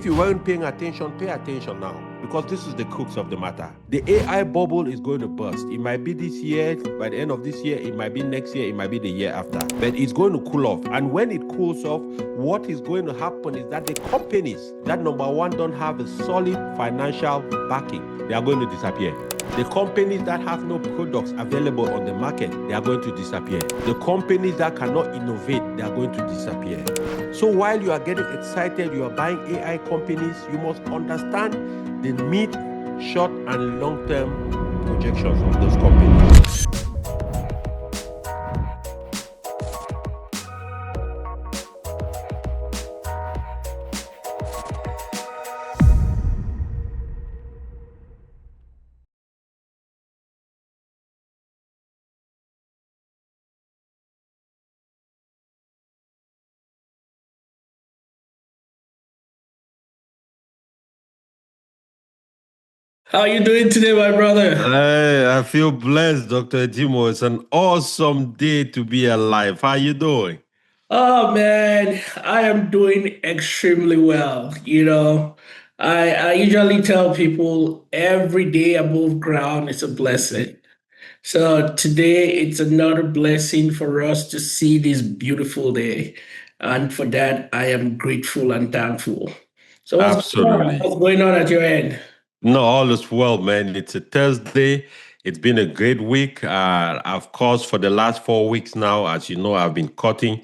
you weren't paying attention, pay attention now, because this is the crux of the matter. The AI bubble is going to burst. It might be this year, by the end of this year, it might be next year, it might be the year after, but it's going to cool off. And when it cools off, what is going to happen is that the companies that, number one, don't have a solid financial backing, they are going to disappear. The companies that have no products available on the market, they are going to disappear. The companies that cannot innovate, they are going to disappear. So while you are getting excited, you are buying AI companies, you must understand the mid, short, and long-term projections of those companies. How are you doing today, my brother? Hey, I feel blessed, Dr. Edimo. It's an awesome day to be alive. How you doing? Oh man, I am doing extremely well. I usually tell people every day above ground is a blessing. So today it's another blessing for us to see this beautiful day. And for that, I am grateful and thankful. So what's going on? Absolutely. What's going on at your end? No, all is well, man. It's a Thursday. It's been a great week. Of course, for the last 4 weeks now, as you know, I've been covering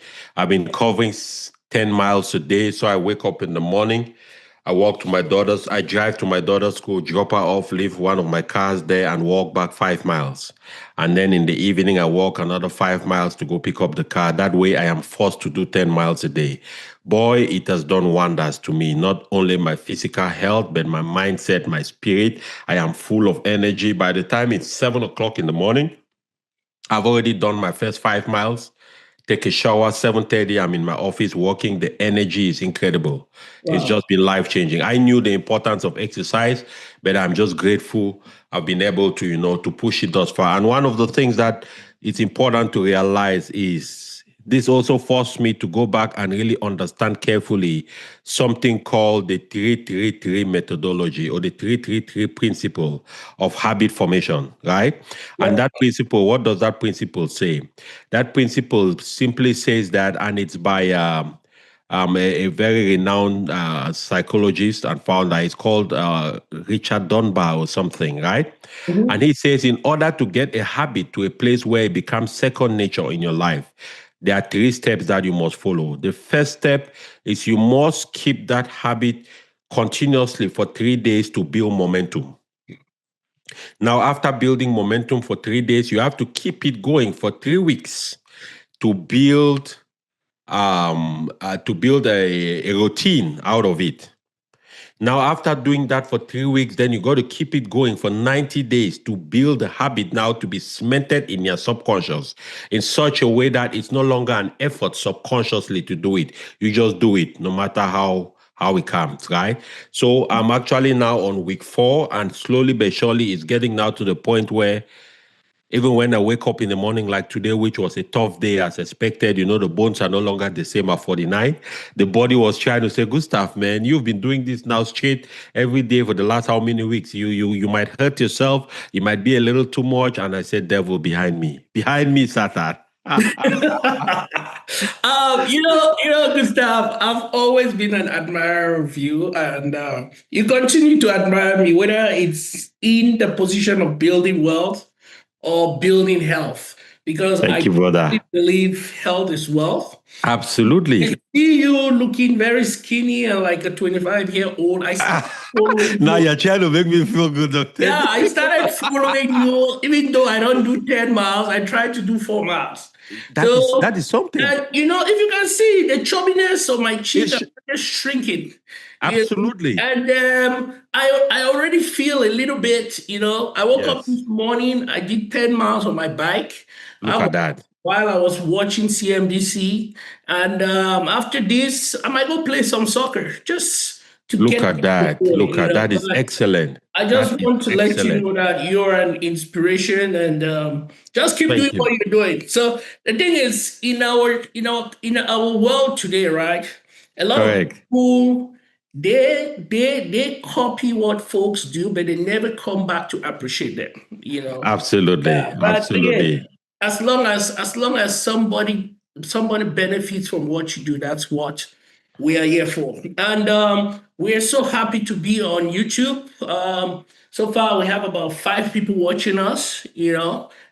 10 miles a day. So I wake up in the morning. I drive to my daughter's school, drop her off, leave one of my cars there, and walk back 5 miles. And then in the evening, I walk another 5 miles to go pick up the car. That way, I am forced to do 10 miles a day. Boy, it has done wonders to me, not only my physical health, but my mindset, my spirit. I am full of energy. By the time it's 7 o'clock in the morning, I've already done my first 5 miles. Take a shower, 7:30. I'm in my office working. The energy is incredible. It's Wow. just been life-changing. I knew the importance of exercise, but I'm just grateful I've been able to, to push it thus far. And one of the things that it's important to realize is this also forced me to go back and really understand carefully something called the 333 methodology, or the 333 principle of habit formation, right? And Yep. that principle, what does that principle say? That principle simply says that, and it's by a very renowned psychologist and founder. It's called Richard Dunbar or something, right? And Mhm. he says, in order to get a habit to a place where it becomes second nature in your life, there are 3 steps that you must follow. The first step is you must keep that habit continuously for 3 days to build momentum. Now, after building momentum for 3 days, you have to keep it going for 3 weeks to build a routine out of it. Now, after doing that for 3 weeks, then you got to keep it going for 90 days to build the habit now to be cemented in your subconscious in such a way that it's no longer an effort subconsciously to do it. You just do it no matter how it comes, right? So I'm actually now on week 4, and slowly but surely it's getting now to the point where even when I wake up in the morning, like today, which was a tough day as expected, the bones are no longer the same at 49. The body was trying to say, Gustav, man, you've been doing this now straight every day for the last how many weeks? You might hurt yourself. You might be a little too much. And I said, devil, behind me, Satan. Gustav, I've always been an admirer of you, and you continue to admire me, whether it's in the position of building wealth or building health, because Thank I you, brother. believe health is wealth. I Absolutely. see you looking very skinny and like a 25-year-old. I started following Now you. you're trying to make me feel good, doctor. Yeah, I started following you, even though I don't do 10 miles, I try to do 4 miles. That So, is something. if you can see the chubbiness of my cheeks are It's, just shrinking. You know, absolutely. and I already feel a little bit, I woke up Yes. this morning, I did 10 miles on my bike. I Look was, at that. while I was watching CNBC. And after this, I might go play some soccer just to Look get at that. Look at that is But excellent. I That just is want to let you excellent. know that you're an inspiration, and just keep doing Thank you. what you're doing. So the thing is, in our world today, right? A lot of Correct. people they copy what folks do, but they never come back to appreciate them, you know. Absolutely. Yeah, but Absolutely. again, as long as somebody benefits from what you do, that's what we are here for. And we are so happy to be on YouTube. So far, we have about 5 people watching us.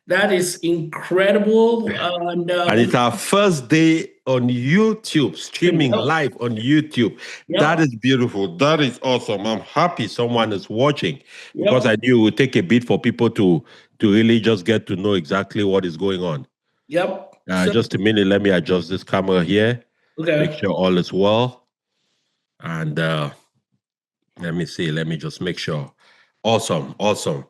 That is incredible. And And it's our first day on YouTube, streaming yep, live on YouTube. That yep, is beautiful. That is awesome. I'm happy someone is watching because yep, I knew it would take a bit for people to really just get to know exactly what is going on. yep. So Just a minute, let me adjust this camera here, make okay. sure all is well. And let me see, let me just make sure. Awesome, awesome.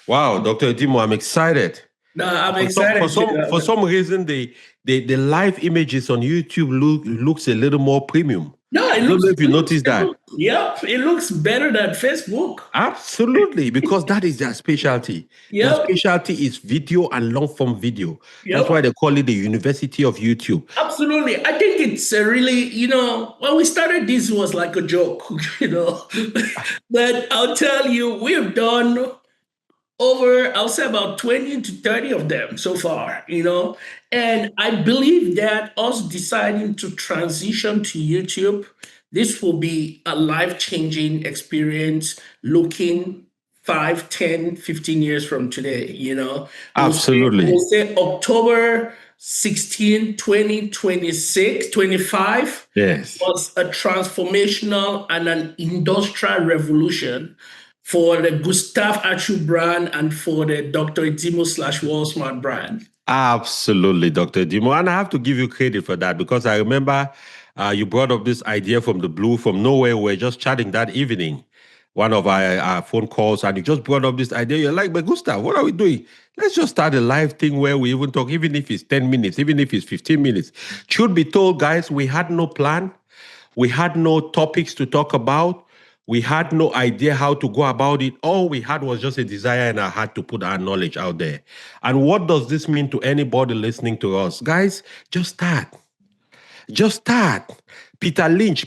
Wow, Dr. Edimo, I'm excited. No, I'm For some for excited some for to. some reason, the live images on YouTube looks a little more premium. No, I don't know if you noticed that. yep, it looks better than Facebook. Absolutely, because that is their specialty. Their Yep, specialty is video and long form video. That's why yep, they call it the University of YouTube. absolutely. I think it's a really, when we started this, it was like a joke, but I'll tell you, we've done over, I'll say about 20 to 30 of them so far. And I believe that us deciding to transition to YouTube, this will be a life-changing experience looking 5, 10, 15 years from today. We'll Absolutely. say October 16, 2026, 25 Yes. was a transformational and an industrial revolution for the Gustav Achu brand and for the Dr. Edimo / Wallsmart brand. Absolutely, Dr. Dimo. And I have to give you credit for that because I remember you brought up this idea from the blue, from nowhere. We were just chatting that evening, one of our phone calls, and you just brought up this idea. You're like, but Gustav, what are we doing? Let's just start a live thing where we even talk, even if it's 10 minutes, even if it's 15 minutes. Truth be told, guys, we had no plan. We had no topics to talk about. We had no idea how to go about it. All we had was just a desire in our heart to put our knowledge out there. And what does this mean to anybody listening to us? Guys, just start. Just start. Peter Lynch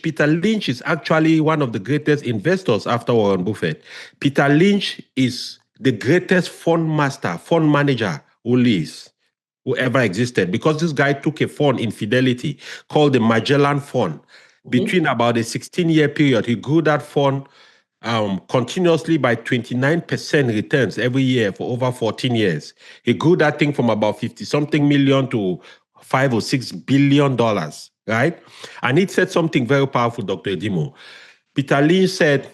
is actually one of the greatest investors after Warren Buffett. Peter Lynch is the greatest fund master, fund manager who lives, who ever existed, because this guy took a fund in Fidelity called the Magellan Fund. Between about a 16-year period, he grew that fund continuously by 29% returns every year for over 14 years. He grew that thing from about 50 something million to $5 or $6 billion, right? And it said something very powerful, Dr. Edimo. Peter Lynch said,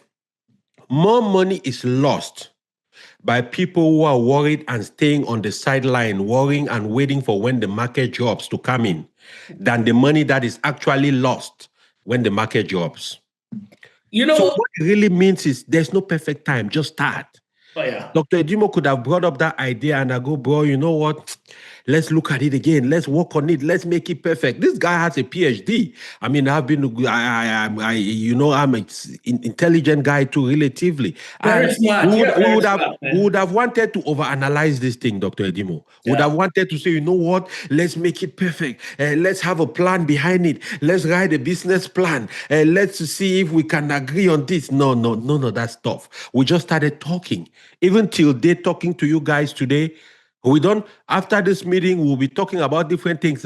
more money is lost by people who are worried and staying on the sideline, worrying and waiting for when the market drops to come in, than the money that is actually lost when the market drops. So what it really means is there's no perfect time. Just start. Oh, yeah. Dr. Edimo could have brought up that idea and I go, bro, you know what? Let's look at it again. Let's work on it. Let's make it perfect. This guy has a PhD. I mean, I'm an intelligent guy too, relatively. Very And smart. we would have wanted to overanalyze this thing, Dr. Edimo. We would have wanted to say, you know what? Let's make it perfect. Let's have a plan behind it. Let's write a business plan. Let's see if we can agree on this. No, that's tough. We just started talking. Even till date, talking to you guys today, after this meeting, we'll be talking about different things.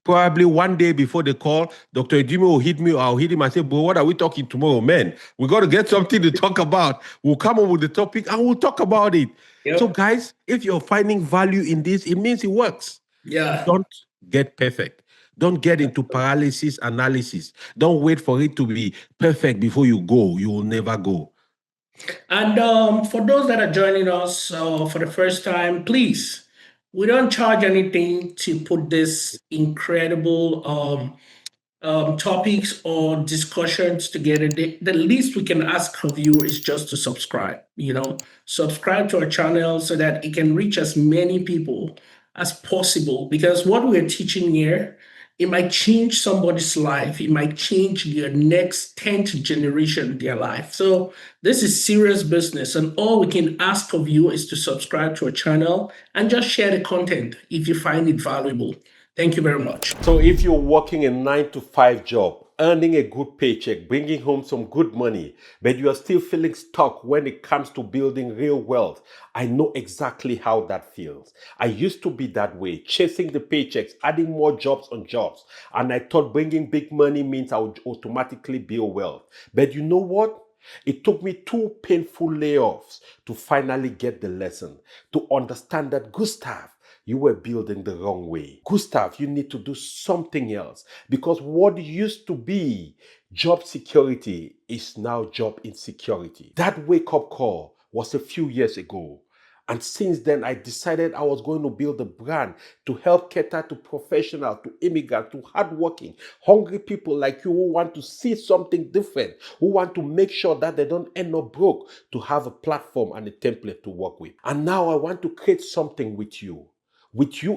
Probably one day before the call, Dr. Edimo will hit me, or I'll hit him and say, bro, what are we talking tomorrow? Man, we got to get something to talk about. We'll come up with the topic and we'll talk about it. Yep. So guys, if you're finding value in this, it means it works. Yeah. Don't get perfect. Don't get into paralysis analysis. Don't wait for it to be perfect before you go. You will never go. And for those that are joining us for the first time, please, we don't charge anything to put this incredible topics or discussions together. The least we can ask of you is just to subscribe. Subscribe to our channel so that it can reach as many people as possible. Because what we're teaching here, it might change somebody's life. It might change their next 10th generation, their life. So this is serious business. And all we can ask of you is to subscribe to our channel and just share the content if you find it valuable. Thank you very much. So if you're working a 9-to-5 job earning a good paycheck, bringing home some good money, but you are still feeling stuck when it comes to building real wealth. I know exactly how that feels. I used to be that way, chasing the paychecks, adding more jobs on jobs, and I thought bringing big money means I would automatically build wealth. But you know what? It took me 2 painful layoffs to finally get the lesson, to understand that, Gustav, you were building the wrong way. Gustav, you need to do something else, because what used to be job security is now job insecurity. That wake up call was a few years ago. And since then, I decided I was going to build a brand to help cater to professionals, to immigrants, to hardworking, hungry people like you who want to see something different, who want to make sure that they don't end up broke, to have a platform and a template to work with. And now I want to create something with you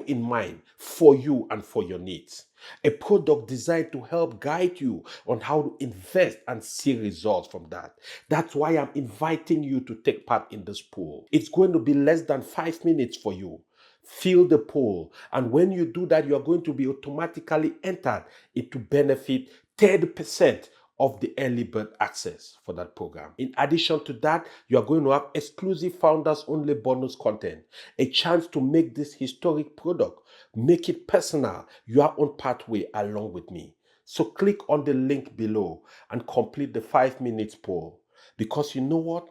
in mind, for you and for your needs. A product designed to help guide you on how to invest and see results from that. That's why I'm inviting you to take part in this poll. It's going to be less than 5 minutes for you. Fill the poll, and when you do that, you're going to be automatically entered into benefit 30% of the early bird access for that program. In addition to that, you are going to have exclusive founders only bonus content, a chance to make this historic product, make it personal, your own pathway along with me. So click on the link below and complete the 5 minutes poll, because you know what?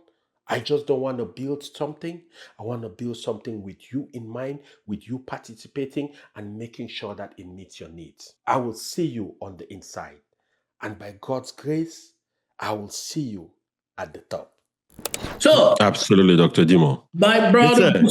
I just don't want to build something. I want to build something with you in mind, with you participating and making sure that it meets your needs. I will see you on the inside. And by God's grace, I will see you at the top. So, Absolutely, Dr. Dimo. my brother,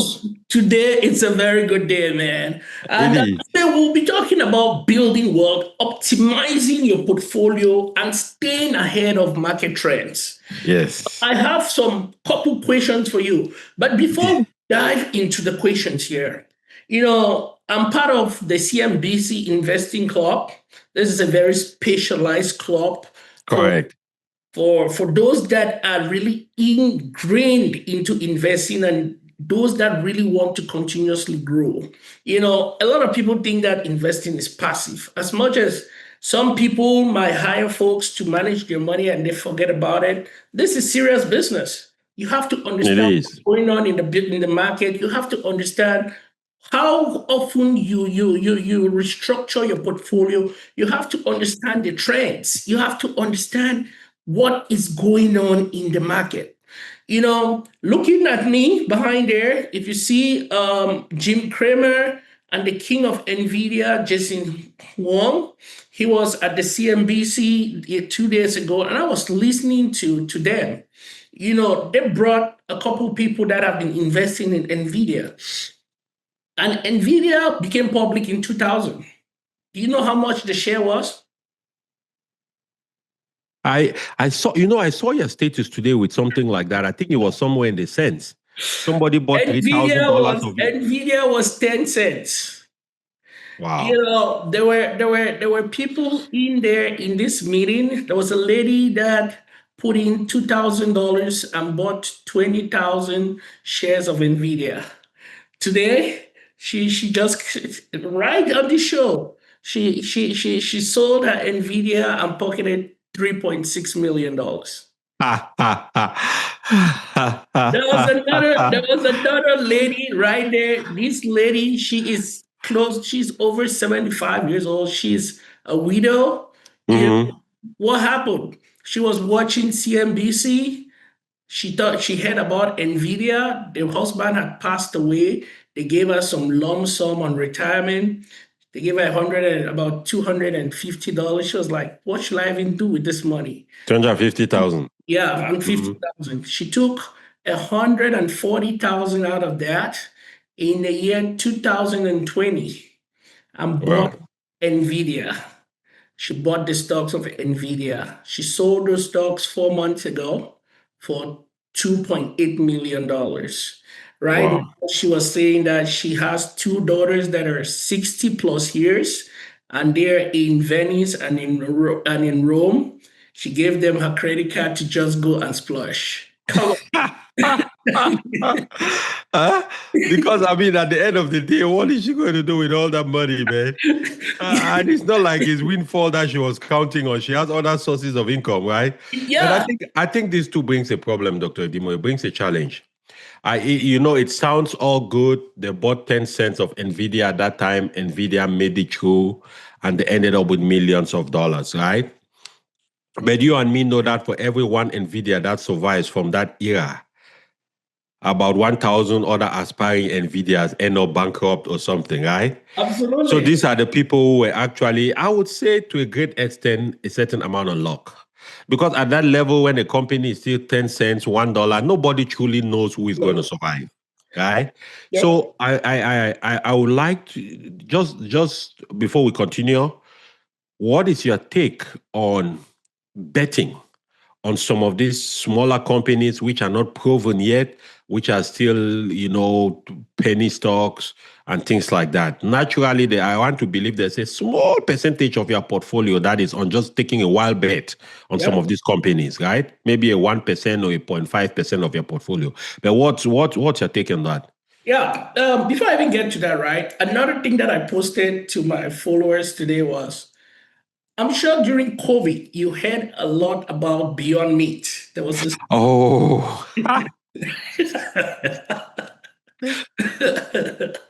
today it's a very good day, man. And Really? today we'll be talking about building wealth, optimizing your portfolio, and staying ahead of market trends. Yes. I have some couple questions for you. But before we dive into the questions here, I'm part of the CNBC Investing Club. This is a very specialized club Correct. for those that are really ingrained into investing and those that really want to continuously grow. A lot of people think that investing is passive. As much as some people might hire folks to manage their money and they forget about it, this is serious business. You have to understand what's going on in the market. You have to understand how often you restructure your portfolio. You have to understand the trends. You have to understand what is going on in the market. Looking at me behind there, if you see Jim Cramer and the king of Nvidia, Jason Huang, he was at the CNBC 2 days ago, and I was listening to them. They brought a couple people that have been investing in Nvidia. And Nvidia became public in 2000. Do you know how much the share was? I saw your status today with something like that. I think it was somewhere in the cents. Somebody bought $3,000 of it. Nvidia was 10 cents. Wow. There were people in there in this meeting. There was a lady that put in $2,000 and bought 20,000 shares of Nvidia. Today, she just right on the show, she sold her Nvidia and pocketed $3.6 million. There was another lady right there. This lady, she is close. She's over 75 years old. She's a widow. What happened? She was watching CNBC. She thought she heard about Nvidia. The husband had passed away. They gave her some lump sum on retirement. They gave her about $250. She was like, "What should I even do with this money?" 250,000. Yeah, around 50,000. She took 140,000 out of that in the year 2020 and bought Nvidia. She bought the stocks of Nvidia. She sold those stocks 4 months ago for $2.8 million. Right? Wow. She was saying that she has two daughters that are 60 plus years, and they're in Venice and in Rome. She gave them her credit card to just go and splurge. Come Huh? Because I mean, at the end of the day, what is she going to do with all that money, man? And it's not like it's windfall that she was counting on. She has other sources of income, right? And Yeah, I think this too brings a problem, Dr. Edimo. It brings a challenge. It sounds all good. They bought 10 cents of Nvidia at that time. Nvidia made it through, and they ended up with millions of dollars, right? But you and me know that for every one Nvidia that survives from that era, about 1,000 other aspiring Nvidias end up bankrupt or something, right? So absolutely. these are the people who were actually, I would say to a great extent, a certain amount of luck. Because at that level, when a company is still 10 cents, $1, nobody truly knows who is going to survive. Right. Yep. So I would like to just before we continue, what is your take on betting on some of these smaller companies which are not proven yet, which are still, penny stocks and things like that? Naturally, I want to believe there's a small percentage of your portfolio that is on just taking a wild bet on some Yep. of these companies, right? Maybe a 1% or a 0.5% of your portfolio. But what's your take on that? Yeah. Before I even get to that, right? Another thing that I posted to my followers today was I'm sure during COVID, you heard a lot about Beyond Meat. There was this. Oh, There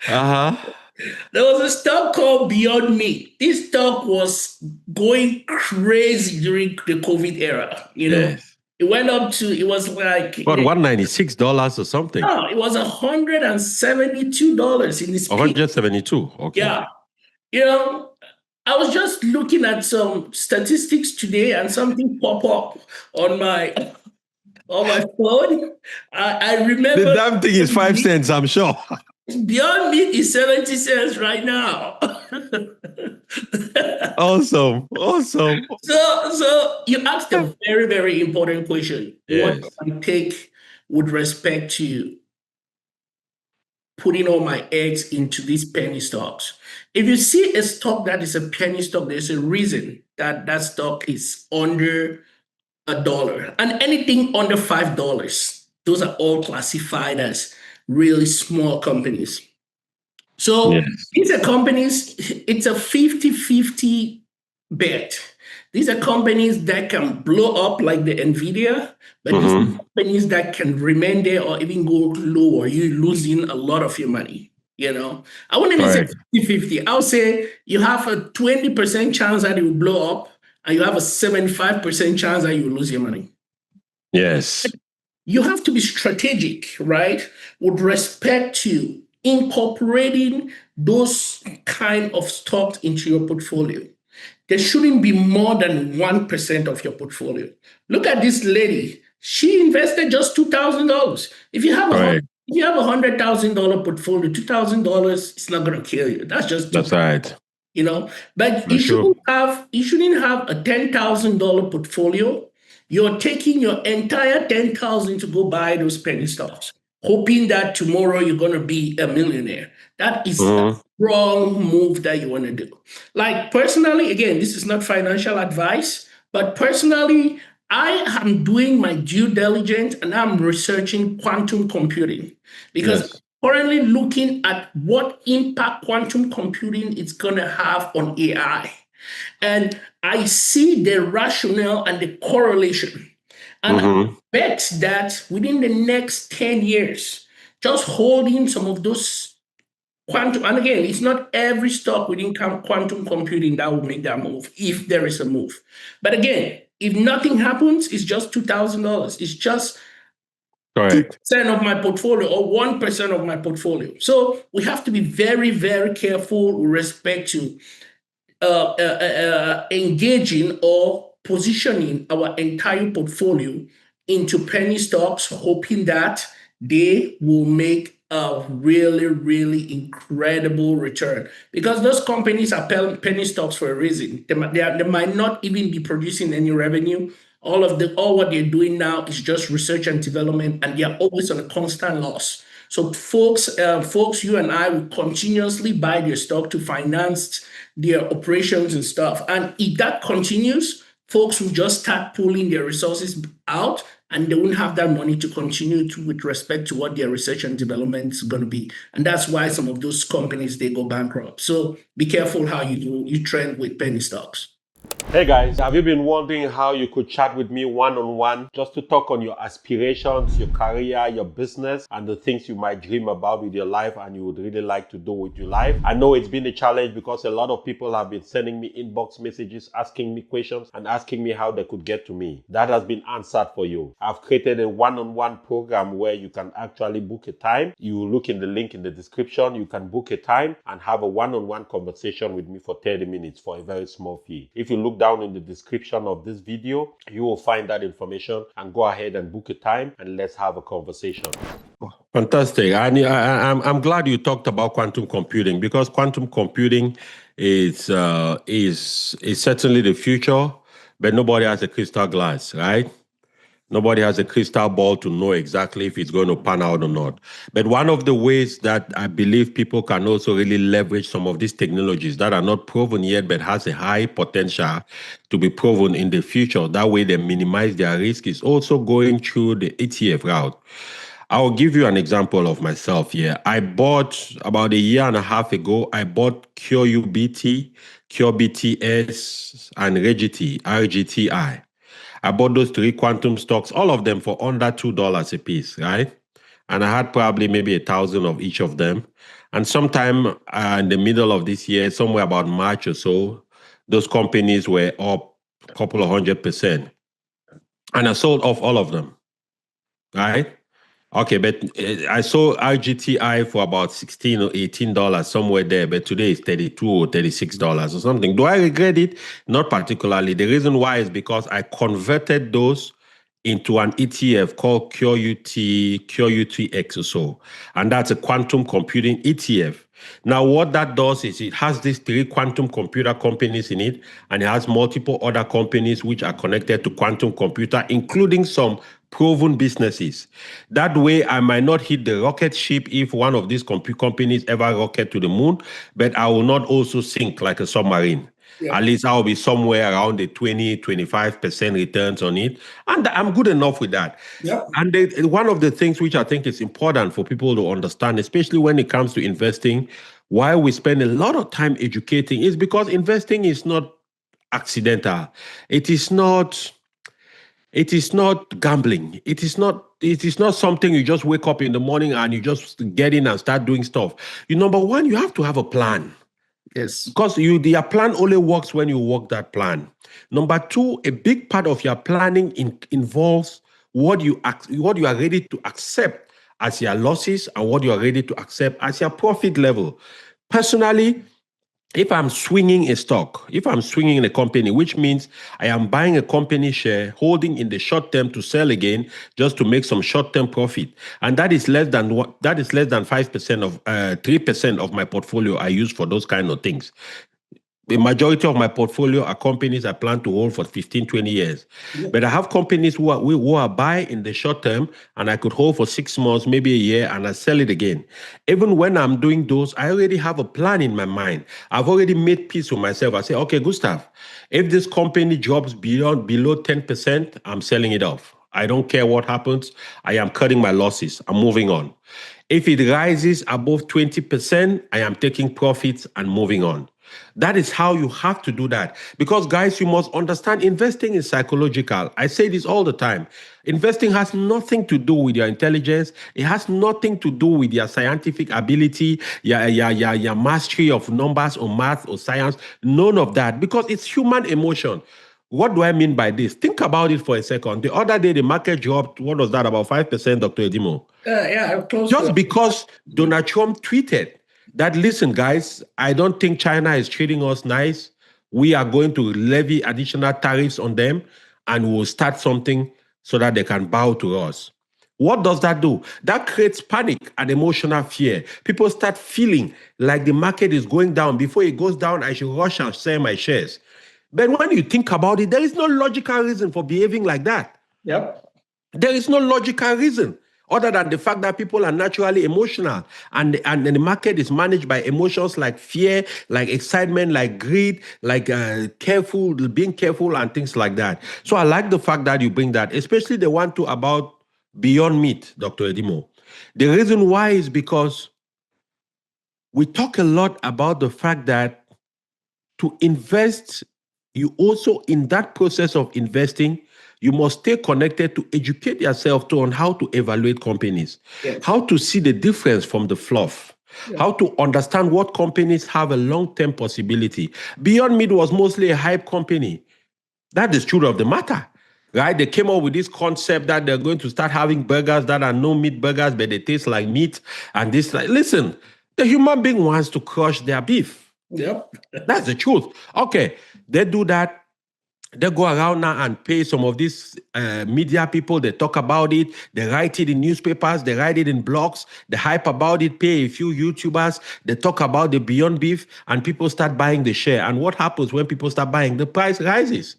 uh-huh. was a stock called Beyond Meat. This stock was going crazy during the COVID era. Yes. It went up to, it was like, What, $196 or something? no, it was $172 in its peak. 172. Okay. Yeah. You know, I was just looking at some statistics today and something pop up on my phone. I The remember damn thing is 5 cents, I'm sure. Beyond Meat is 70 cents right now. Awesome. Awesome. So you asked a very, very important question. What do Yes. I take with respect to putting all my eggs into these penny stocks? If you see a stock that is a penny stock, there's a reason that that stock is under $1. And anything under $5, those are all classified as really small companies. So Yes. these are companies, it's a 50-50 bet. These are companies that can blow up like the Nvidia, but these are Mm-hmm. companies that can remain there or even go lower. You're losing a lot of your money. I wouldn't even say Correct. 50-50. I would say you have a 20% chance that it will blow up, and you have a 75% chance that you will lose your money. Yes. You have to be strategic, right? With respect to incorporating those kind of stocks into your portfolio. There shouldn't be more than 1% of your portfolio. Look at this lady. She invested just $2,000. Correct. If you have $100,000 portfolio, $2,000 is not going to kill you. That's just That's two. right. But For sure. you shouldn't have a $10,000 portfololio. You're taking your entire 10,000 to go buy those penny stocks, hoping that tomorrow you're going to be a millionaire. That is a Mm-hmm. wrong move that you want to do. Like personally, again, this is not financial advice, but personally, I am doing my due diligence and I'm researching quantum computing because Yes. currently looking at what impact quantum computing is going to have on AI. And I see the rationale and the correlation. And I Mm-hmm. bet that within the next 10 years, just holding some of those quantum, and again, it's not every stock within quantum computing that will make that move, if there is a move. But again, if nothing happens, it's just $2,000. It's just Correct. 2% of my portfolio or 1% of my portfolio. So we have to be very, very careful with respect to engaging or positioning our entire portfolio into penny stocks, hoping that they will make a really, really incredible return. Because those companies are penny stocks for a reason. They might not even be producing any revenue. All what they're doing now is just research and development, and they're always on a constant loss. So, folks, you and I will continuously buy their stock to finance their operations and stuff. And if that continues, folks will just start pulling their resources out and they won't have that money to continue to with respect to what their research and development is going to be. And that's why some of those companies they go bankrupt. So be careful how you trend with penny stocks. Hey guys, have you been wondering how you could chat with me one-on-one just to talk on your aspirations, your career, your business, and the things you might dream about with your life and you would really like to do with your life? I know it's been a challenge because a lot of people have been sending me inbox messages, asking me questions and asking me how they could get to me. That has been answered for you. I've created a one-on-one program where you can actually book a time. You look in the link in the description. You can book a time and have a one-on-one conversation with me for 30 minutes for a very small fee. If you look down in the description of this video, you will find that information and go ahead and book a time and let's have a conversation. Fantastic. I'm glad you talked about quantum computing because quantum computing is certainly the future, but nobody has a crystal glass, right? Nobody has a crystal ball to know exactly if it's going to pan out or not. But one of the ways that I believe people can also really leverage some of these technologies that are not proven yet but has a high potential to be proven in the future, that way they minimize their risk, is also going through the ETF route. I'll give you an example of myself here. I bought about a year and a half ago, I bought QUBT, QBTS, and RGTI. I bought those 3 quantum stocks, all of them for under $2 a piece, right? And I had probably maybe 1,000 of each of them. And sometime in the middle of this year, somewhere about March or so, those companies were up a couple of 100%. And I sold off all of them, right? Okay, but I saw RGTI for about $16 or $18 somewhere there, but today it's $32 or $36 or something. Do I regret it? Not particularly. The reason why is because I converted those into an ETF called QUTX or so, and that's a quantum computing ETF. Now, what that does is it has these 3 quantum computer companies in it, and it has multiple other companies which are connected to quantum computer, including some proven businesses. That way, I might not hit the rocket ship if one of these companies ever rocket to the moon, but I will not also sink like a submarine. Yeah. At least I'll be somewhere around the 20-25% returns on it. And I'm good enough with that. Yep. And one of the things which I think is important for people to understand, especially when it comes to investing, why we spend a lot of time educating is because investing is not accidental. It is not gambling. It is not something you just wake up in the morning and you just get in and start doing stuff. Number one, you have to have a plan. Yes. Because your plan only works when you work that plan. Number two, a big part of your planning involves what you are ready to accept as your losses and what you are ready to accept as your profit level. Personally, if I'm swinging a stock, if I'm swinging in a company, which means I am buying a company share, holding in the short term to sell again, just to make some short-term profit, and that is less than 5% of 3% of my portfolio I use for those kind of things. The majority of my portfolio are companies I plan to hold for 15, 20 years. Yeah. But I have companies who are buy in the short term and I could hold for 6 months, maybe a year, and I sell it again. Even when I'm doing those, I already have a plan in my mind. I've already made peace with myself. I say, okay, Gustav, if this company drops below 10%, I'm selling it off. I don't care what happens. I am cutting my losses. I'm moving on. If it rises above 20%, I am taking profits and moving on. That is how you have to do that. Because, guys, you must understand investing is psychological. I say this all the time. Investing has nothing to do with your intelligence. It has nothing to do with your scientific ability, your mastery of numbers or math or science. None of that. Because it's human emotion. What do I mean by this? Think about it for a second. The other day, the market dropped, what was that, about 5%, Dr. Edimo? Just because Donald Trump tweeted that, listen, guys, I don't think China is treating us nice. We are going to levy additional tariffs on them and we'll start something so that they can bow to us. What does that do? That creates panic and emotional fear. People start feeling like the market is going down. Before it goes down, I should rush and sell my shares. But when you think about it, there is no logical reason for behaving like that. Yep. There is no logical reason. other than the fact that people are naturally emotional, and the market is managed by emotions like fear, like excitement, like greed, like being careful and things like that. So I like the fact that you bring that, especially the one too about Beyond Meat, Dr. Edimo. The reason why is because we talk a lot about the fact that to invest, you also, in that process of investing, you must stay connected to educate yourself on how to evaluate companies, how to see the difference from the fluff, how to understand what companies have a long-term possibility. Beyond Meat was mostly a hype company. That is true of the matter, right? They came up with this concept that they're going to start having burgers that are no meat burgers, but they taste like meat. And this, like, listen, the human being wants to crush their beef. Yep. That's the truth. Okay, they do that. They go around now and pay some of these media people. They talk about it. They write it in newspapers. They write it in blogs. They hype about it, pay a few YouTubers. They talk about the Beyond Beef, and people start buying the share. And what happens when people start buying? The price rises.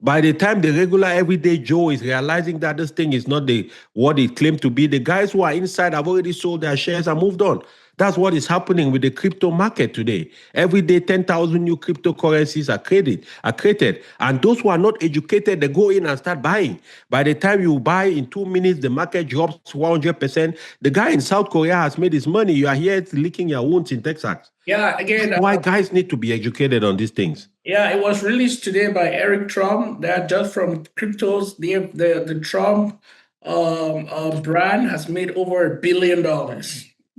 By the time the regular everyday Joe is realizing that this thing is not what it claimed to be, the guys who are inside have already sold their shares and moved on. That's what is happening with the crypto market today. Every day, 10,000 new cryptocurrencies are created. And those who are not educated, they go in and start buying. By the time you buy, in 2 minutes, the market drops 100%. The guy in South Korea has made his money. You are here licking your wounds in Texas. Yeah, again, that's why guys need to be educated on these things. Yeah, it was released today by Eric Trump that just from cryptos, the Trump brand has made over $1 billion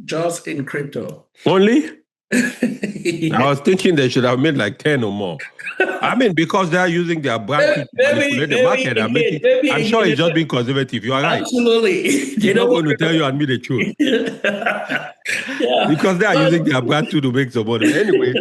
just in crypto. Only? Yeah. I was thinking they should have made like 10 or more. I mean, because they are using their brand to manipulate the market. I'm sure it's just being conservative. You are right. Absolutely. They're not going to tell you and me the truth. Yeah. Because they are using their brand to make some money. Anyway.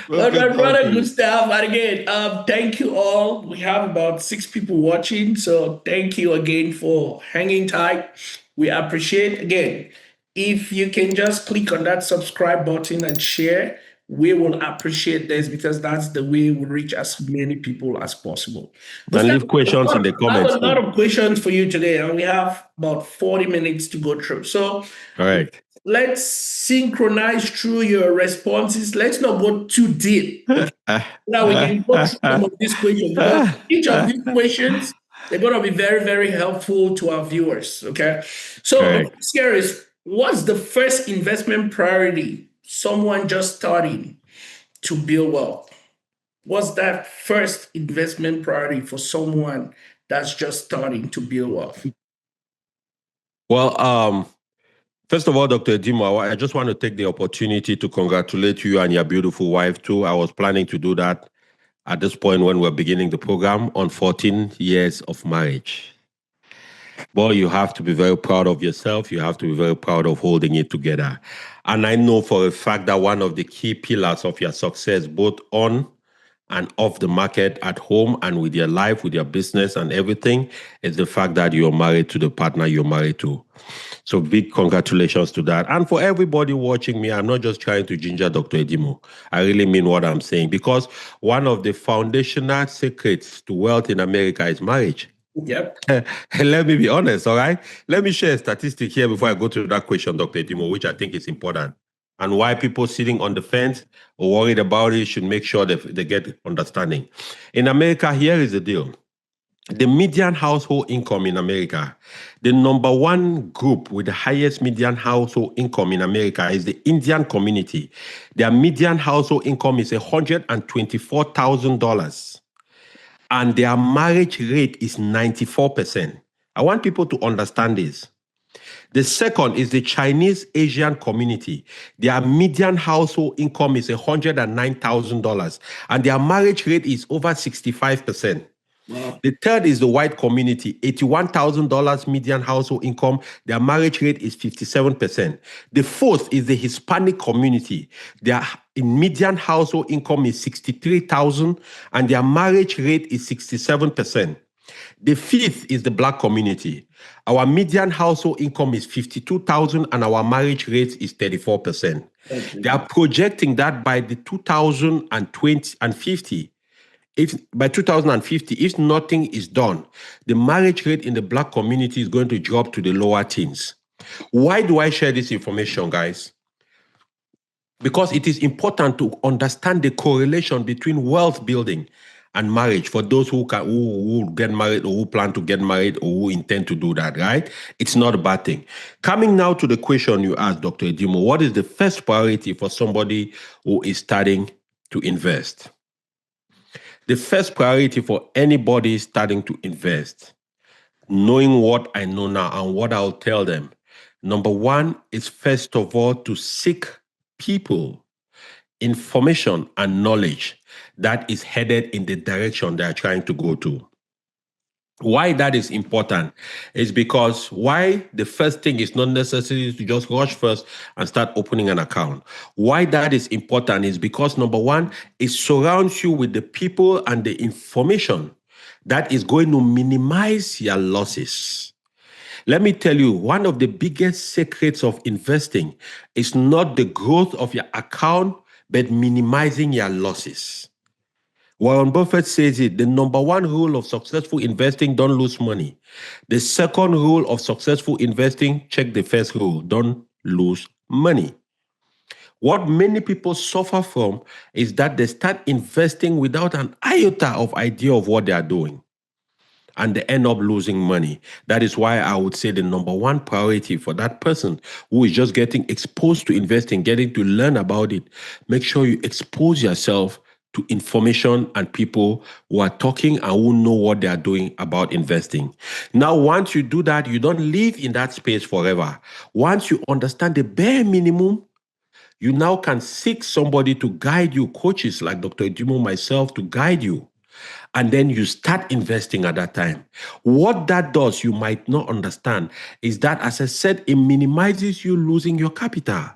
My brother Gustav, and again, thank you all. We have about 6 people watching. So thank you again for hanging tight. We appreciate, again, if you can just click on that subscribe button and share, we will appreciate this, because that's the way we reach as many people as possible. And leave questions in the comments. I have a lot of questions for you today, and we have about 40 minutes to go through. So, all right, let's synchronize through your responses. Let's not go too deep. Now we can go through some of these questions, because each of these questions, they're going to be very, very helpful to our viewers. Okay. So, I'm curious, what's the first investment priority someone just starting to build wealth? What's that first investment priority for someone that's just starting to build wealth? Well, first of all, Dr. Edimo, I just want to take the opportunity to congratulate you and your beautiful wife too. I was planning to do that at this point when we're beginning the program on 14 years of marriage. Boy, you have to be very proud of yourself. You have to be very proud of holding it together. And I know for a fact that one of the key pillars of your success, both on and off the market, at home and with your life, with your business and everything, is the fact that you're married to the partner you're married to. So big congratulations to that. And for everybody watching me, I'm not just trying to ginger Dr. Edimo. I really mean what I'm saying, because one of the foundational secrets to wealth in America is marriage. Yep. Let me be honest, all right? Let me share a statistic here before I go to that question, Dr. Edimo, which I think is important, and why people sitting on the fence or worried about it should make sure they get understanding. In America, here is the deal. The median household income in America, the number one group with the highest median household income in America is the Indian community. Their median household income is $124,000. And their marriage rate is 94%. I want people to understand this. The second is the Chinese Asian community. Their median household income is $109,000, and their marriage rate is over 65%. Wow. The third is the white community, $81,000 median household income. Their marriage rate is 57%. The fourth is the Hispanic community. Their median household income is $63,000, and their marriage rate is 67%. The fifth is the Black community. Our median household income is $52,000, and our marriage rate is 34%. They are projecting that by the 2020 and 50, if by 2050, if nothing is done, the marriage rate in the Black community is going to drop to the lower teens. Why do I share this information, guys? Because it is important to understand the correlation between wealth building and marriage for those who get married or who plan to get married or who intend to do that, right? It's not a bad thing. Coming now to the question you asked, Dr. Edimo, what is the first priority for somebody who is starting to invest? The first priority for anybody starting to invest, knowing what I know now and what I'll tell them, number one is first of all to seek people, information, and knowledge that is headed in the direction they are trying to go to. Why that is important is because why the first thing is not necessarily to just rush first and start opening an account. Why that is important is because number one, it surrounds you with the people and the information that is going to minimize your losses. Let me tell you, one of the biggest secrets of investing is not the growth of your account, but minimizing your losses. Warren Buffett says it, the number one rule of successful investing, don't lose money. The second rule of successful investing, check the first rule, don't lose money. What many people suffer from is that they start investing without an iota of idea of what they are doing, and they end up losing money. That is why I would say the number one priority for that person who is just getting exposed to investing, getting to learn about it, make sure you expose yourself to information and people who are talking and who know what they are doing about investing. Now, once you do that, you don't live in that space forever. Once you understand the bare minimum, you now can seek somebody to guide you, coaches like Dr. Edimo, myself, to guide you. And then you start investing at that time. What that does, you might not understand, is that, as I said, it minimizes you losing your capital.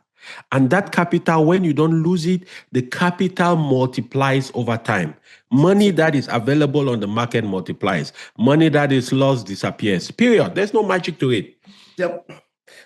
And that capital, when you don't lose it, the capital multiplies over time. Money that is available on the market multiplies. Money that is lost disappears. Period. There's no magic to it. Yep.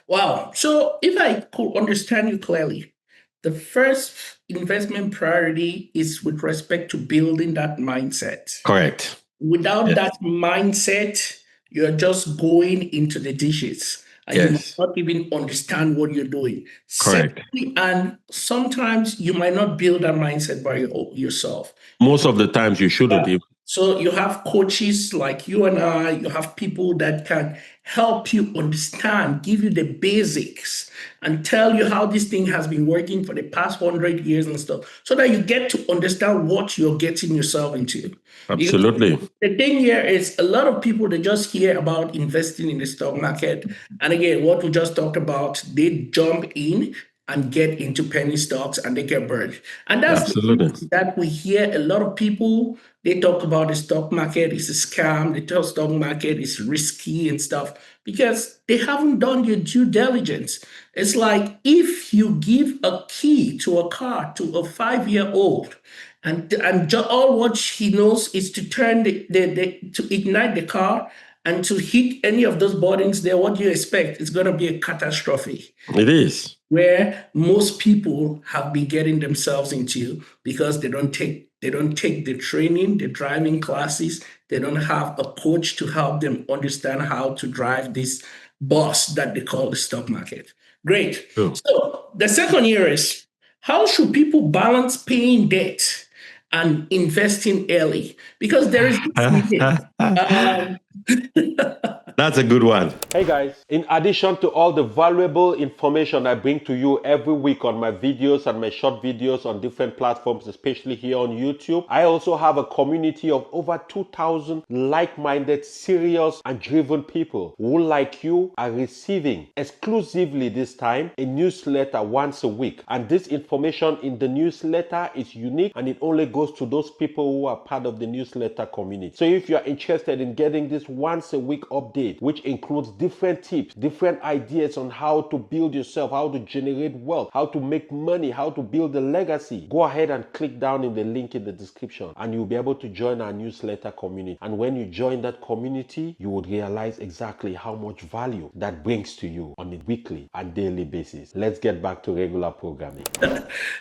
Wow. So if I could understand you clearly, the first investment priority is with respect to building that mindset. Correct. Without that mindset, you're just going into the dishes and you might not even understand what you're doing. Correct. Secondly, and sometimes you might not build that mindset by yourself. Most of the times you shouldn't. So you have coaches like you and I, you have people that can help you understand, give you the basics, and tell you how this thing has been working for the past 100 years and stuff, so that you get to understand what you're getting yourself into. Absolutely. Because the thing here is a lot of people, they just hear about investing in the stock market. And again, what we just talked about, they jump in and get into penny stocks and they get burned. And that's Absolutely. that we hear a lot of people, they talk about the stock market is a scam, they tell stock market is risky and stuff because they haven't done your due diligence. It's like if you give a key to a car to a 5-year-old and all what he knows is to turn to ignite the car and to hit any of those buttons there, what do you expect? It's going to be a catastrophe. It is. Where most people have been getting themselves into because they don't take the training, the driving classes. They don't have a coach to help them understand how to drive this bus that they call the stock market. Great. Cool. So the second year is, how should people balance paying debt and investing early? Because there is That's a good one. Hey guys, in addition to all the valuable information I bring to you every week on my videos and my short videos on different platforms, especially here on YouTube, I also have a community of over 2,000 like-minded, serious and driven people who, like you, are receiving exclusively this time a newsletter once a week. And this information in the newsletter is unique and it only goes to those people who are part of the newsletter community. So if you are interested in getting this once a week update date, which includes different tips, different ideas on how to build yourself, how to generate wealth, how to make money, how to build a legacy. Go ahead and click down in the link in the description and you'll be able to join our newsletter community. And when you join that community, you would realize exactly how much value that brings to you on a weekly and daily basis. Let's get back to regular programming.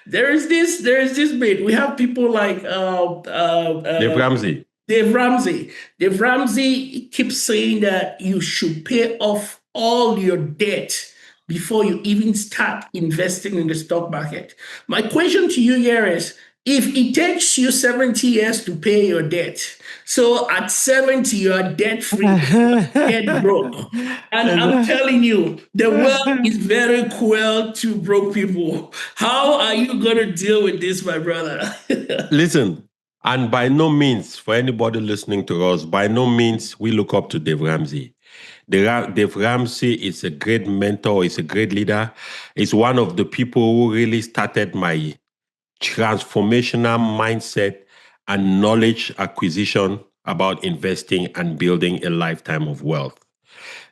There is this bit. We have people like Dave Ramsey. Dave Ramsey keeps saying that you should pay off all your debt before you even start investing in the stock market. My question to you here is, if it takes you 70 years to pay your debt, so at 70 you are debt free, debt broke, and I'm telling you, the world is very cruel to broke people. How are you going to deal with this, my brother? Listen, and by no means, for anybody listening to us, by no means we look up to Dave Ramsey. Dave Ramsey is a great mentor, is a great leader. He's one of the people who really started my transformational mindset and knowledge acquisition about investing and building a lifetime of wealth.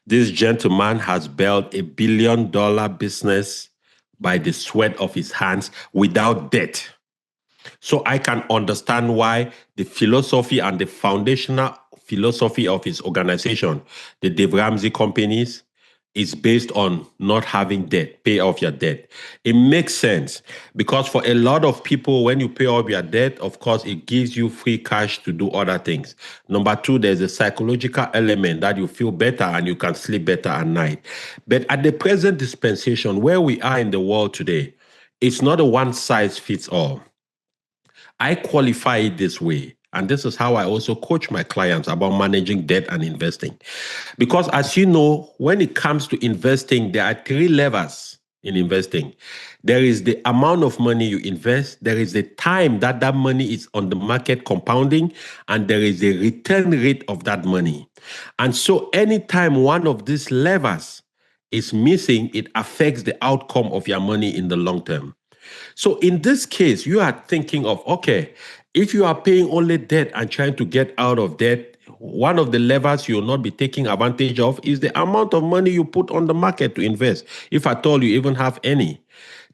This gentleman has built $1 billion business by the sweat of his hands without debt. So I can understand why the philosophy and the foundational philosophy of his organization, the Dave Ramsey companies, is based on not having debt, pay off your debt. It makes sense because for a lot of people, when you pay off your debt, of course, it gives you free cash to do other things. Number two, there's a psychological element that you feel better and you can sleep better at night. But at the present dispensation, where we are in the world today, it's not a one size fits all. I qualify it this way. And this is how I also coach my clients about managing debt and investing. Because as you know, when it comes to investing, there are 3 levels in investing. There is the amount of money you invest, there is the time that that money is on the market compounding, and there is the return rate of that money. And so anytime one of these levers is missing, it affects the outcome of your money in the long term. So in this case, you are thinking of, okay, if you are paying only debt and trying to get out of debt, one of the levers you will not be taking advantage of is the amount of money you put on the market to invest, if at all you even have any.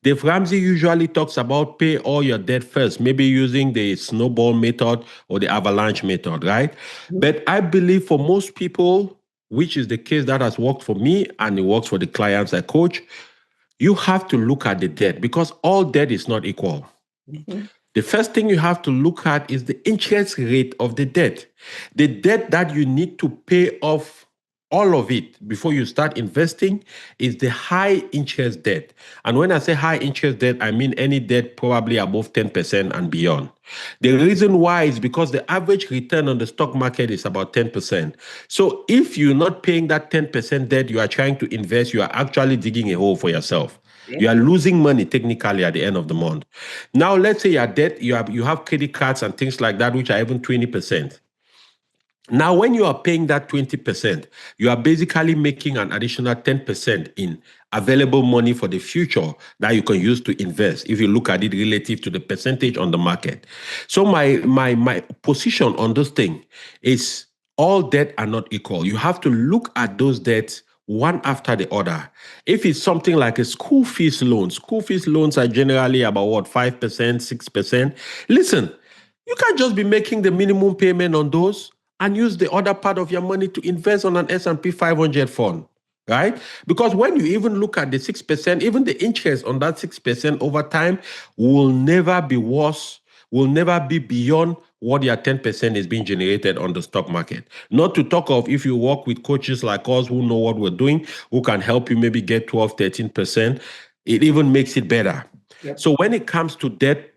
Dave Ramsey usually talks about pay all your debt first, maybe using the snowball method or the avalanche method, right? But I believe for most people, which is the case that has worked for me and it works for the clients I coach, you have to look at the debt because all debt is not equal. Mm-hmm. The first thing you have to look at is the interest rate of the debt. The debt that you need to pay off all of it before you start investing is the high interest debt. And when I say high interest debt, I mean any debt probably above 10% and beyond. The reason why is because the average return on the stock market is about 10%. So if you're not paying that 10% debt you are trying to invest, you are actually digging a hole for yourself. You are losing money technically at the end of the month. Now, let's say your debt, you have credit cards and things like that, which are even 20%. Now, when you are paying that 20%, you are basically making an additional 10% in available money for the future that you can use to invest if you look at it relative to the percentage on the market. So my position on this thing is all debt are not equal. You have to look at those debts one after the other. If it's something like a school fees loans are generally about what, 5%, 6%. Listen, you can't just be making the minimum payment on those and use the other part of your money to invest on an S&P 500 fund, right? Because when you even look at the 6%, even the interest on that 6% over time will never be worse, will never be beyond what your 10% is being generated on the stock market. Not to talk of if you work with coaches like us who know what we're doing, who can help you maybe get 12, 13%, it even makes it better. Yep. So when it comes to debt,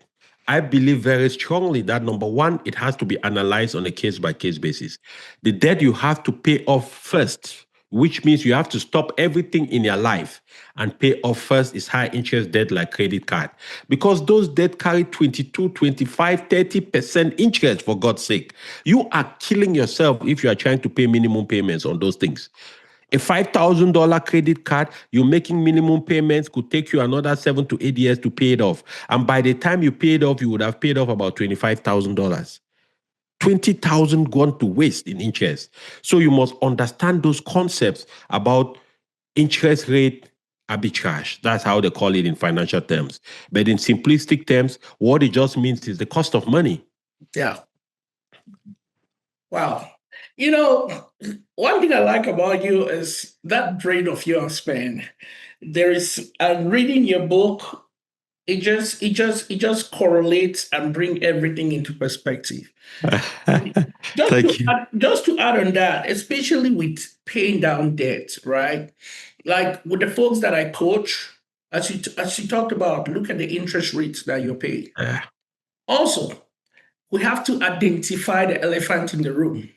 I believe very strongly that number one, it has to be analyzed on a case-by-case basis. The debt you have to pay off first, which means you have to stop everything in your life and pay off first is high interest debt like credit card. Because those debt carry 22, 25, 30% interest, for God's sake. You are killing yourself if you are trying to pay minimum payments on those things. A $5,000 credit card, you're making minimum payments, could take you another 7 to 8 years to pay it off. And by the time you pay it off, you would have paid off about $25,000. 20,000 gone to waste in interest. So you must understand those concepts about interest rate arbitrage. That's how they call it in financial terms. But in simplistic terms, what it just means is the cost of money. Yeah. Wow. You know, one thing I like about you is that brain of yours, man. There is reading your book, it just correlates and bring everything into perspective. Thank you. Just to add on that, especially with paying down debt, right? Like with the folks that I coach, as you talked about, look at the interest rates that you're paying. Yeah. Also, we have to identify the elephant in the room.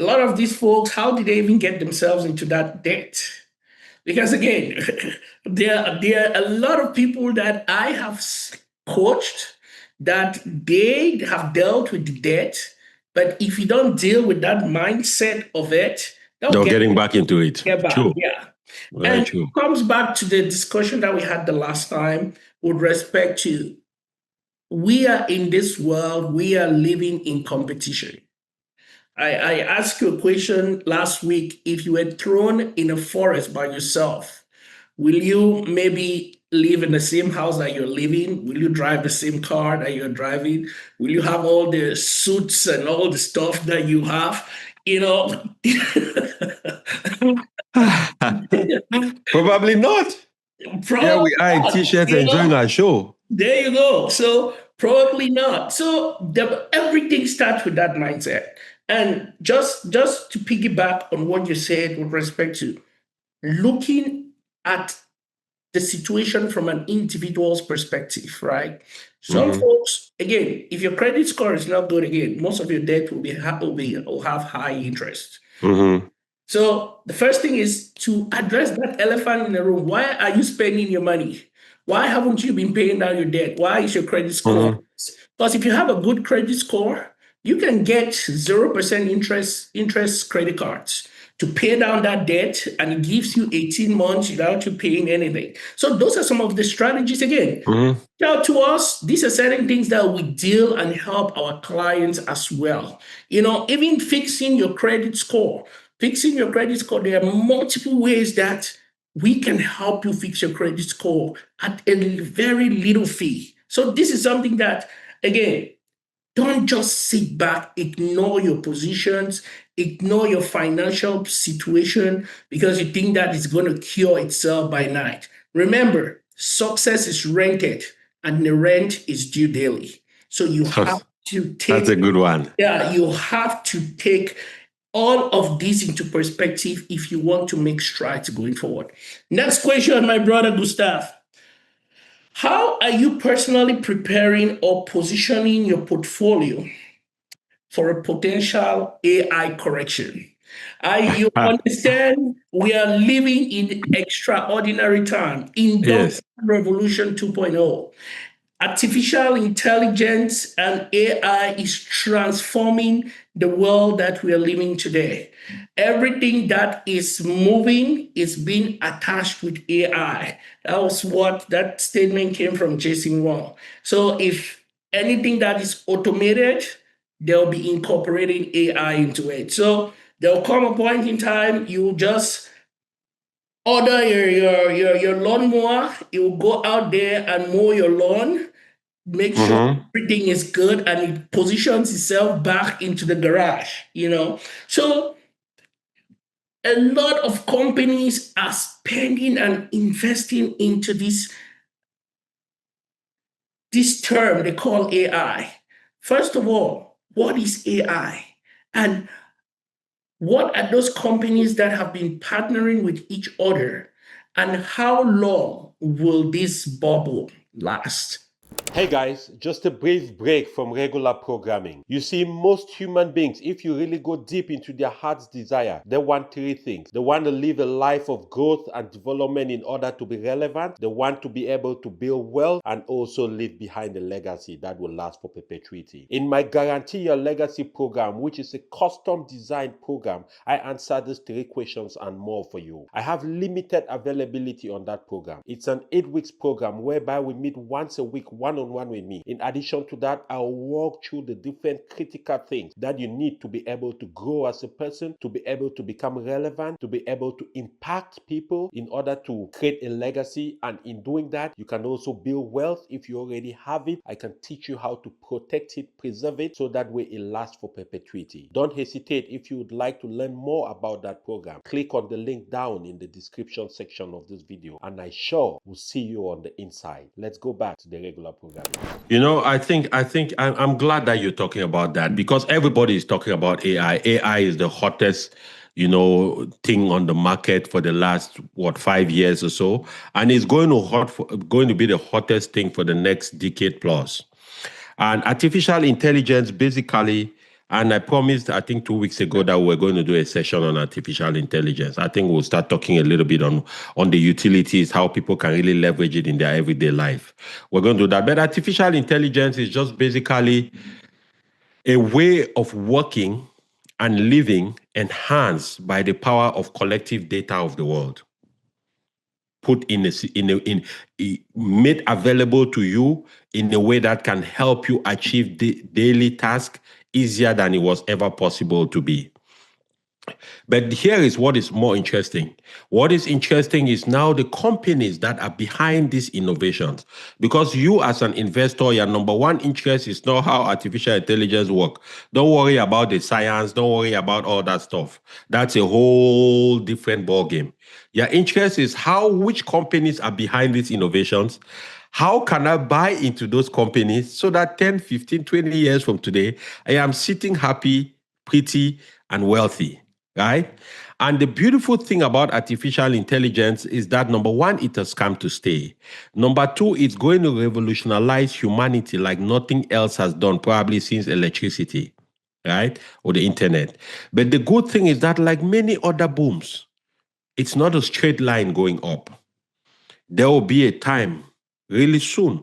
A lot of these folks, how did they even get themselves into that debt? Because again, there are a lot of people that I have coached that they have dealt with the debt, but if you don't deal with that mindset of it, they'll They're getting back into it. get back. True. Yeah. Very And true. it comes back to the discussion that we had the last time with respect to we are in this world, we are living in competition. I asked you a question last week. If you were thrown in a forest by yourself, will you maybe live in the same house that you're living? Will you drive the same car that you're driving? Will you have all the suits and all the stuff that you have? You know, Probably not. Here we probably are in not. t-shirts You enjoying know, our show. there you go. So probably not. So everything starts with that mindset. And just to piggyback on what you said with respect to looking at the situation from an individual's perspective, right? Some Mhm. folks, again, if your credit score is not good, again, most of your debt will have high interest. Mhm. So the first thing is to address that elephant in the room. Why are you spending your money? Why haven't you been paying down your debt? Why is your credit score? Mhm. Because if you have a good credit score, you can get 0% interest credit cards to pay down that debt, and it gives you 18 months without you paying anything. So those are some of the strategies. Again, Mhm. now, to us, these are certain things that we deal and help our clients as well. You know, even fixing your credit score. Fixing your credit score, there are multiple ways that we can help you fix your credit score at a very little fee. So, this is something that, again, don't just sit back, ignore your positions, ignore your financial situation because you think that it's going to cure itself by night. Remember, success is rented and the rent is due daily. So you have to That's take, a good one. yeah, you have to take all of this into perspective if you want to make strides going forward. Next question, my brother Gustav. How are you personally preparing or positioning your portfolio for a potential AI correction? You understand we are living in extraordinary time, industrial Yes. revolution 2.0. Artificial intelligence and AI is transforming the world that we are living today. Everything that is moving is being attached with AI. That was what that statement came from Jason Wong. So if anything that is automated, they'll be incorporating AI into it. So there'll come a point in time you just order your lawnmower, it will go out there and mow your lawn, make sure Mhm. everything is good, and it positions itself back into the garage, you know. So a lot of companies are spending and investing into this term they call AI. First of all, what is AI? And what are those companies that have been partnering with each other? And how long will this bubble last? Hey guys, just a brief break from regular programming. You see, most human beings, if you really go deep into their heart's desire, they want three things. They want to live a life of growth and development in order to be relevant. They want to be able to build wealth and also leave behind a legacy that will last for perpetuity. In my Guarantee Your Legacy program, which is a custom designed program, I answer these three questions and more for you. I have limited availability on that program. It's an 8 weeks program whereby we meet once a week, one one-on-one with me. In addition to that, I'll walk through the different critical things that you need to be able to grow as a person, to be able to become relevant, to be able to impact people in order to create a legacy. And in doing that, you can also build wealth. If you already have it, I can teach you how to protect it, preserve it, so that way it lasts for perpetuity. Don't hesitate. If you would like to learn more about that program, click on the link down in the description section of this video, and I sure will see you on the inside. Let's go back to the regular programming. I'm glad that you're talking about that, because everybody is talking about AI. AI is the hottest, thing on the market for the last 5 years or so, and it's going to be the hottest thing for the next decade plus. And artificial intelligence, basically, and I promised, I think 2 weeks ago, that we're going to do a session on artificial intelligence. I think we'll start talking a little bit on the utilities, how people can really leverage it in their everyday life. We're going to do that. But artificial intelligence is just basically a way of working and living enhanced by the power of collective data of the world, put made available to you in a way that can help you achieve the daily task easier than it was ever possible to be. But here is what is more interesting. What is interesting is now the companies that are behind these innovations. Because you as an investor, your number one interest is not how artificial intelligence works. Don't worry about the science. Don't worry about all that stuff. That's a whole different ballgame. Your interest is which companies are behind these innovations. How can I buy into those companies so that 10, 15, 20 years from today, I am sitting happy, pretty, and wealthy, right? And the beautiful thing about artificial intelligence is that, number one, it has come to stay. Number two, it's going to revolutionize humanity like nothing else has done, probably since electricity, right? Or the internet. But the good thing is that, like many other booms, it's not a straight line going up. There will be a time really soon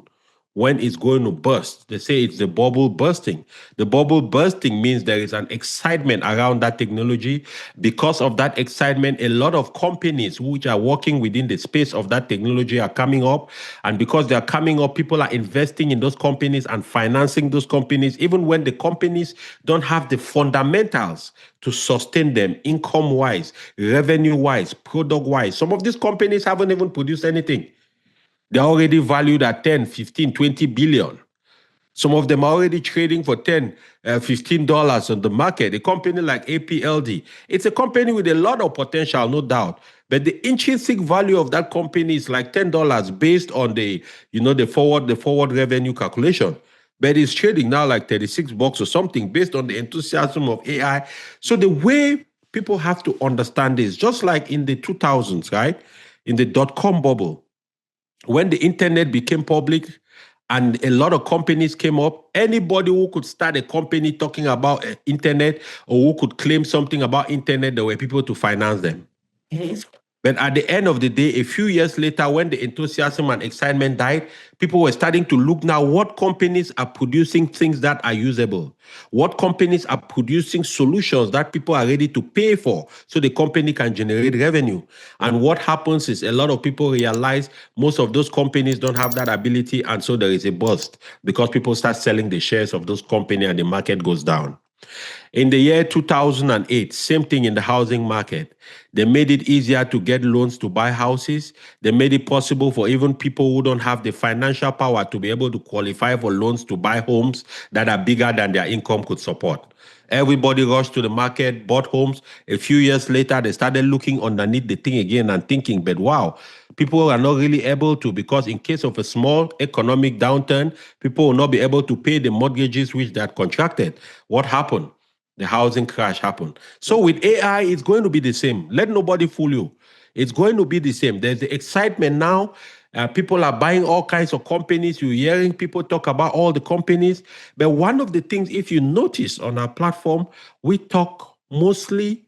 when it's going to burst. They say it's the bubble bursting. The bubble bursting means there is an excitement around that technology. Because of that excitement, a lot of companies which are working within the space of that technology are coming up. And because they are coming up, people are investing in those companies and financing those companies, even when the companies don't have the fundamentals to sustain them income-wise, revenue-wise, product-wise. Some of these companies haven't even produced anything. They're already valued at 10, 15, 20 billion. Some of them are already trading for $10, $15 on the market. A company like APLD, it's a company with a lot of potential, no doubt. But the intrinsic value of that company is like $10 based on the forward revenue calculation. But it's trading now like $36 or something based on the enthusiasm of AI. So the way people have to understand this, just like in the 2000s, right? In the dot-com bubble, when the internet became public and a lot of companies came up, anybody who could start a company talking about internet or who could claim something about internet, there were people to finance them. But at the end of the day, a few years later, when the enthusiasm and excitement died, people were starting to look now what companies are producing things that are usable. What companies are producing solutions that people are ready to pay for so the company can generate revenue. And what happens is a lot of people realize most of those companies don't have that ability. And so there is a bust because people start selling the shares of those companies and the market goes down. In the year 2008, same thing in the housing market. They made it easier to get loans to buy houses. They made it possible for even people who don't have the financial power to be able to qualify for loans to buy homes that are bigger than their income could support. Everybody rushed to the market, bought homes. A few years later, they started looking underneath the thing again and thinking, but wow, people are not really able to, because in case of a small economic downturn, people will not be able to pay the mortgages which they had contracted. What happened? The housing crash happened. So with AI, it's going to be the same. Let nobody fool you. It's going to be the same. There's the excitement now. People are buying all kinds of companies. You're hearing people talk about all the companies. But one of the things, if you notice on our platform, we talk mostly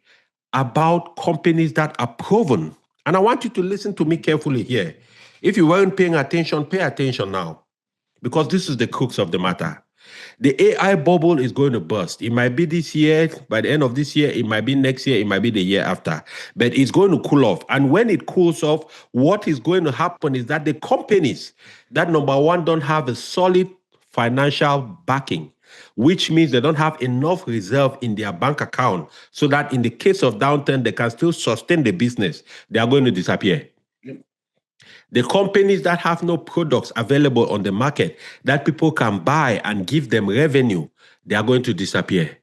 about companies that are proven. And I want you to listen to me carefully here. If you weren't paying attention, pay attention now. Because this is the crux of the matter. The AI bubble is going to burst. It might be this year, by the end of this year, it might be next year, it might be the year after, but it's going to cool off. And when it cools off, what is going to happen is that the companies that, number one, don't have a solid financial backing, which means they don't have enough reserve in their bank account so that in the case of downturn, they can still sustain the business, they are going to disappear. The companies that have no products available on the market that people can buy and give them revenue, they are going to disappear.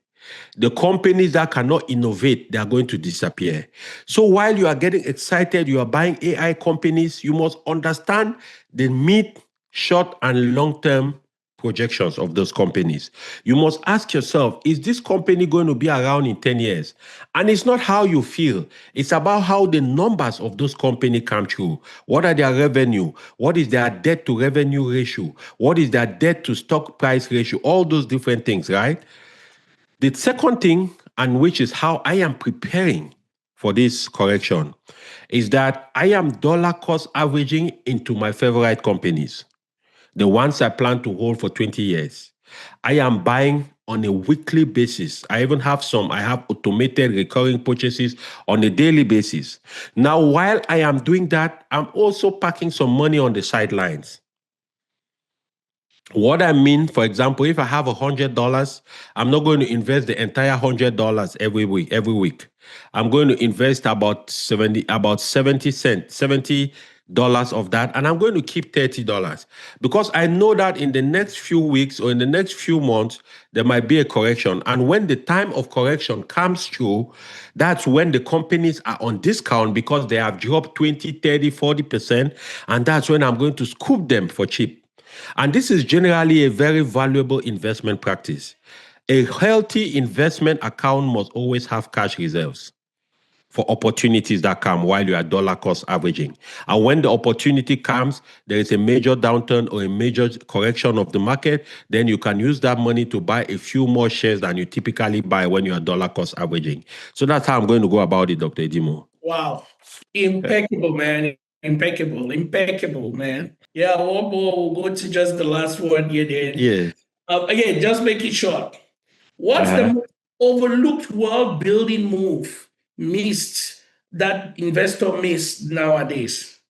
The companies that cannot innovate, they are going to disappear. So while you are getting excited, you are buying AI companies, you must understand the mid, short, and long-term projections of those companies. You must ask yourself, is this company going to be around in 10 years? And it's not how you feel. It's about how the numbers of those companies come true. What are their revenue? What is their debt to revenue ratio? What is their debt to stock price ratio? All those different things, right? The second thing, and which is how I am preparing for this correction, is that I am dollar cost averaging into my favorite companies, the ones I plan to hold for 20 years. I am buying on a weekly basis. I even have I have automated recurring purchases on a daily basis. Now, while I am doing that, I'm also packing some money on the sidelines. What I mean, for example, if I have $100, I'm not going to invest the entire $100 every week. I'm going to invest about 70 cents, $70 of that, and I'm going to keep $30 because I know that in the next few weeks or in the next few months, there might be a correction. And when the time of correction comes through, that's when the companies are on discount because they have dropped 20, 30, 40%. And that's when I'm going to scoop them for cheap. And this is generally a very valuable investment practice. A healthy investment account must always have cash reserves for opportunities that come while you are dollar cost averaging. And when the opportunity comes, there is a major downturn or a major correction of the market, then you can use that money to buy a few more shares than you typically buy when you are dollar cost averaging. So that's how I'm going to go about it, Dr. Edimo. Wow. Impeccable, man. Impeccable, man. Yeah, we'll go to just the last one here then. Yeah. Again, just make it short. What's the most overlooked world building move that investor missed nowadays?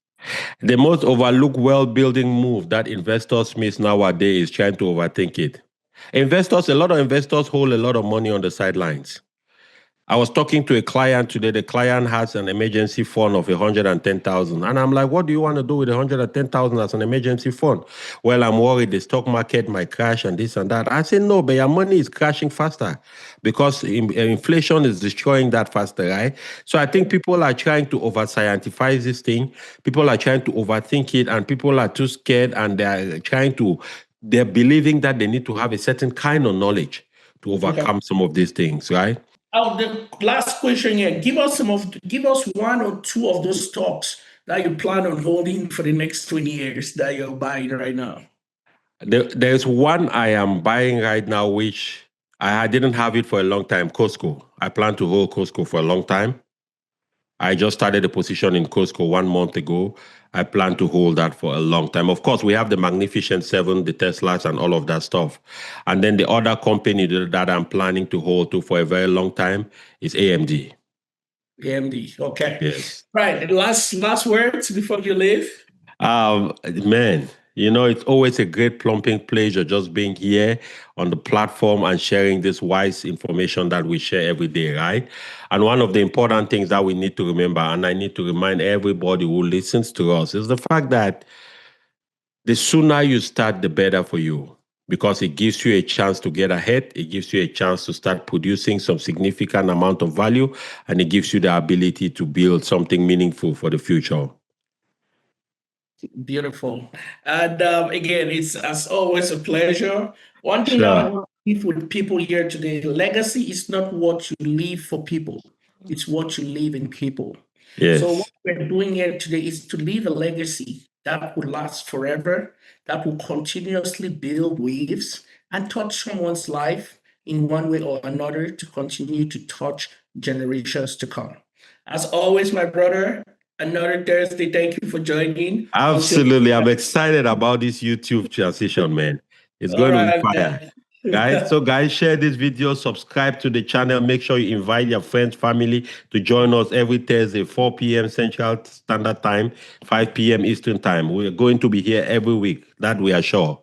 The most overlooked wealth building move that investors miss nowadays is trying to overthink it. A lot of investors hold a lot of money on the sidelines. I was talking to a client today. The client has an emergency fund of 110,000. And I'm like, what do you want to do with 110,000 as an emergency fund? Well, I'm worried the stock market might crash and this and that. I said, no, but your money is crashing faster because inflation is destroying that faster, right? So I think people are trying to over-scientifize this thing. People are trying to overthink it, and people are too scared, and they're believing that they need to have a certain kind of knowledge to overcome some of these things, right? The last question here. Give us one or two of those stocks that you plan on holding for the next 20 years that you're buying right now. There's one I am buying right now, which I didn't have it for a long time, Costco. I plan to hold Costco for a long time. I just started a position in Costco 1 month ago. I plan to hold that for a long time. Of course, we have the Magnificent Seven, the Teslas, and all of that stuff. And then the other company that I'm planning to hold to for a very long time is AMD. AMD, okay. Yes. Right. Last words before you leave. Man, it's always a great plumping pleasure just being here on the platform and sharing this wise information that we share every day, right? And one of the important things that we need to remember, and I need to remind everybody who listens to us, is the fact that the sooner you start, the better for you, because it gives you a chance to get ahead. It gives you a chance to start producing some significant amount of value, and it gives you the ability to build something meaningful for the future. Beautiful. And again, it's as always a pleasure. One thing I want to leave with people here today, legacy is not what you leave for people. It's what you leave in people. Yes. So what we're doing here today is to leave a legacy that will last forever, that will continuously build waves and touch someone's life in one way or another to continue to touch generations to come. As always, my brother, another Thursday. Thank you for joining. Absolutely. I'm excited about this YouTube transition, man. It's going to be fire. Guys, so guys, share this video, subscribe to the channel, make sure you invite your friends, family to join us every Thursday, 4 p.m. Central Standard Time, 5 p.m. Eastern Time. We're going to be here every week, that we are sure.